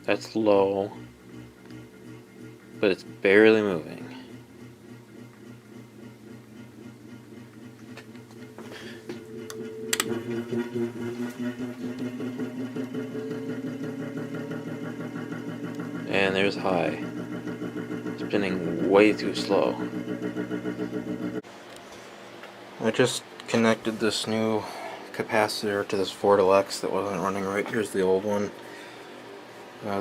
That's low, but it's barely moving. And there's high. Spinning way too slow. I just connected this new capacitor to this Vortalex that wasn't running right. Here's the old one.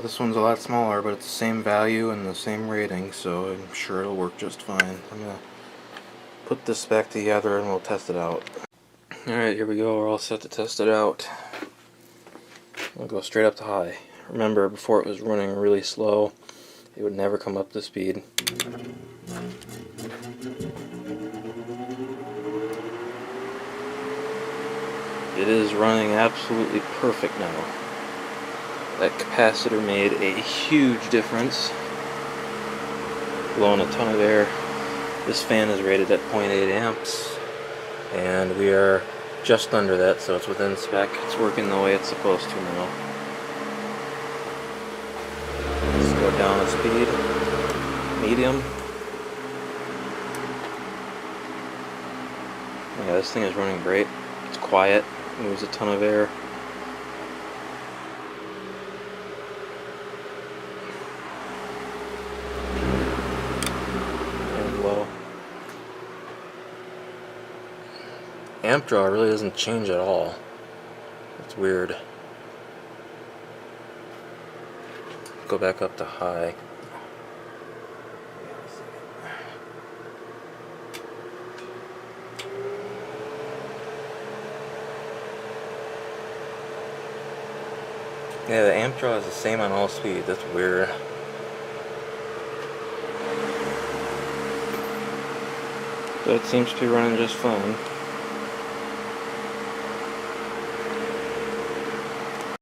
This one's a lot smaller, but it's the same value and the same rating, so I'm sure it'll work just fine. I'm gonna put this back together and we'll test it out. Alright, here we go. We're all set to test it out. I'll go straight up to high. Remember, before it was running really slow, it would never come up to speed. It is running absolutely perfect now. That capacitor made a huge difference, blowing a ton of air. This fan is rated at 0.8 amps, and we are just under that, so it's within spec. It's working the way it's supposed to now. Let's go down a speed, medium. Yeah, this thing is running great. It's quiet, moves a ton of air. And low. Amp draw really doesn't change at all. It's weird. Go back up to high. Yeah, the amp draw is the same on all speeds. That's weird. That seems to be running just fine.